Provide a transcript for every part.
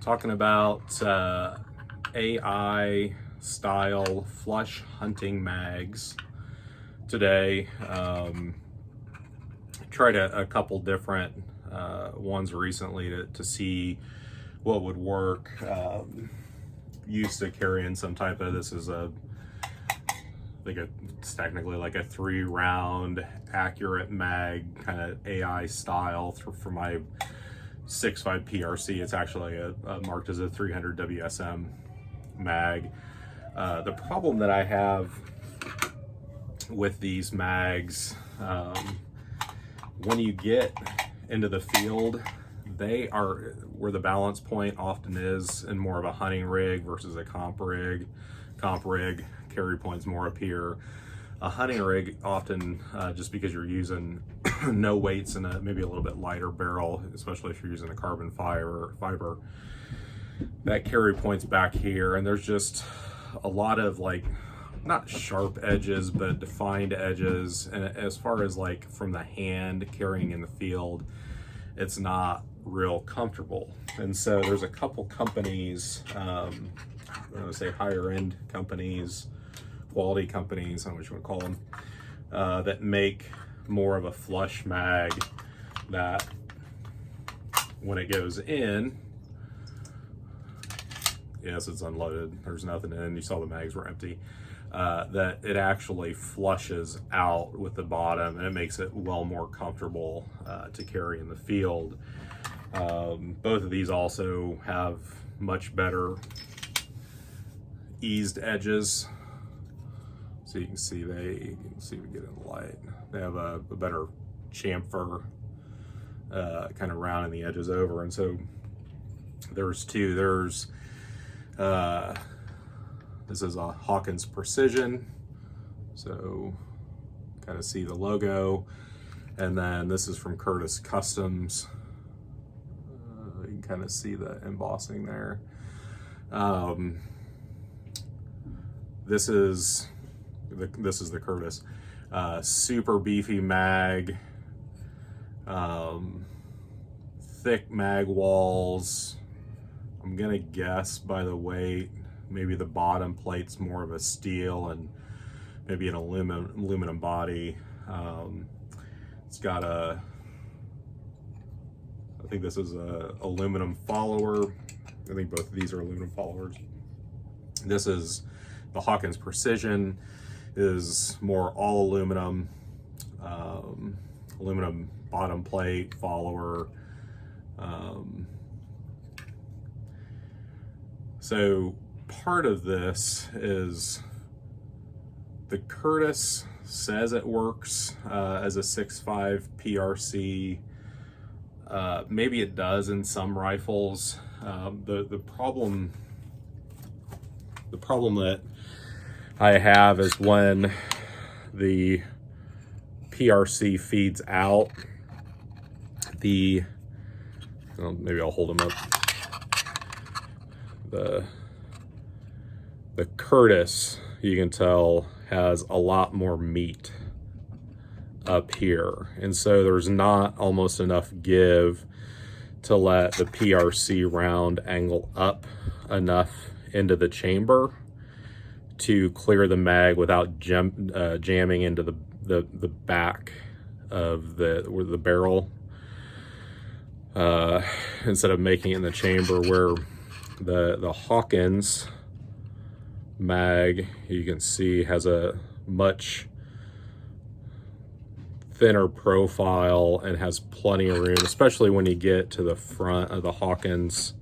talking about AI style flush hunting mags today. Tried a couple different ones recently to see what would work. Used to carrying some type of, this is it's technically like a 3-round accurate mag, kind of AI style for my 6.5 PRC. It's actually marked as a 300 WSM mag. The problem that I have with these mags, when you get into the field, they are where the balance point often is in more of a hunting rig versus a comp rig. Comp rig carry points more up here. A hunting rig often, just because you're using no weights and maybe a little bit lighter barrel, especially if you're using a carbon fiber, that carry points back here, and there's just a lot of like, not sharp edges, but defined edges. And as far as like from the hand carrying in the field, it's not real comfortable. And so there's a couple companies, I'm gonna say higher end companies, quality companies, I don't know what you want to call them, that make more of a flush mag that when it goes in, yes, it's unloaded, there's nothing in, you saw the mags were empty, that it actually flushes out with the bottom, and it makes it well more comfortable to carry in the field. Both of these also have much better eased edges. So you can see if we get in the light, they have a better chamfer, kind of rounding the edges over. And so there's two. There's this is a Hawkins Precision, so kind of see the logo, and then this is from Curtis Customs. You can kind of see the embossing there. This is the Curtis, super beefy mag, thick mag walls. I'm gonna guess by the weight, maybe the bottom plate's more of a steel and maybe an aluminum body. It's got I think this is a aluminum follower. I think both of these are aluminum followers. This is the Hawkins Precision, is more all aluminum, aluminum bottom plate, follower. So part of this is the Curtis says it works as a 6.5 PRC. Maybe it does in some rifles. The problem that I have is when the PRC feeds out, maybe I'll hold them up. The Curtis, you can tell, has a lot more meat up here, and so there's not almost enough give to let the PRC round angle up enough into the chamber to clear the mag without jamming into the back of the barrel, instead of making it in the chamber, where the Hawkins mag, you can see, has a much thinner profile and has plenty of room, especially when you get to the front of the Hawkins.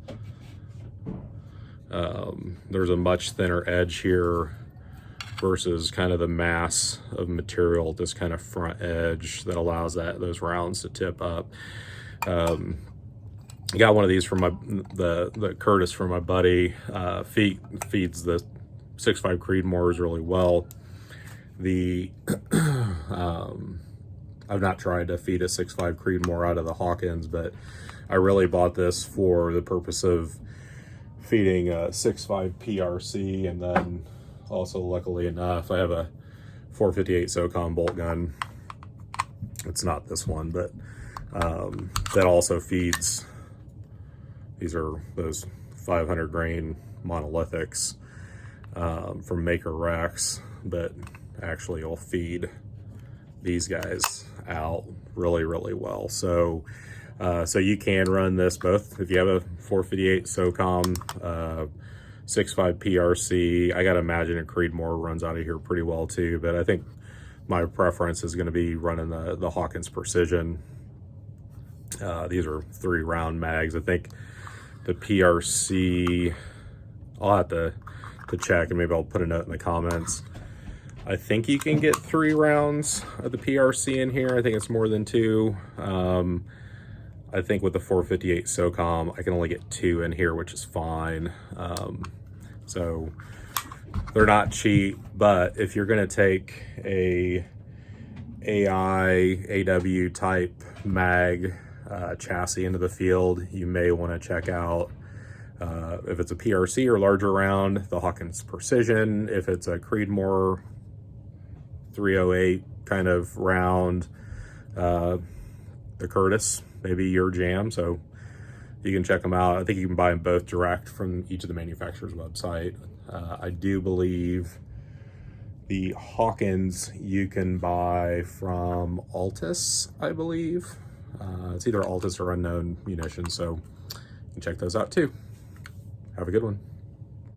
There's a much thinner edge here versus kind of the mass of material, this kind of front edge that allows those rounds to tip up. I got one of these from the Curtis from my buddy. Feeds the 6.5 Creedmoors really well. I've not tried to feed a 6.5 Creedmoor out of the Hawkins, but I really bought this for the purpose of feeding a 6.5 PRC, and then also, luckily enough, I have a 458 SOCOM bolt gun. It's not this one, but that also feeds. These are those 500 grain monolithics from Maker Rex, but actually will feed these guys out really, really well. So so you can run this both if you have a 458 SOCOM 6.5 PRC. I gotta imagine a Creedmoor runs out of here pretty well too, but I think my preference is going to be running the Hawkins Precision. These are 3-round mags. I think the PRC, I'll have to check, and maybe I'll put a note in the comments. I think you can get 3 rounds of the PRC in here. I think it's more than 2. I think with the 458 SOCOM, I can only get 2 in here, which is fine. So they're not cheap, but if you're going to take a AW type mag chassis into the field, you may want to check out, if it's a PRC or larger round, the Hawkins Precision. If it's a Creedmoor 308 kind of round, the Curtis, maybe your jam. So you can check them out. I think you can buy them both direct from each of the manufacturer's website. I do believe the Hawkins you can buy from Altus, I believe. It's either Altus or Unknown Munitions, so you can check those out too. Have a good one.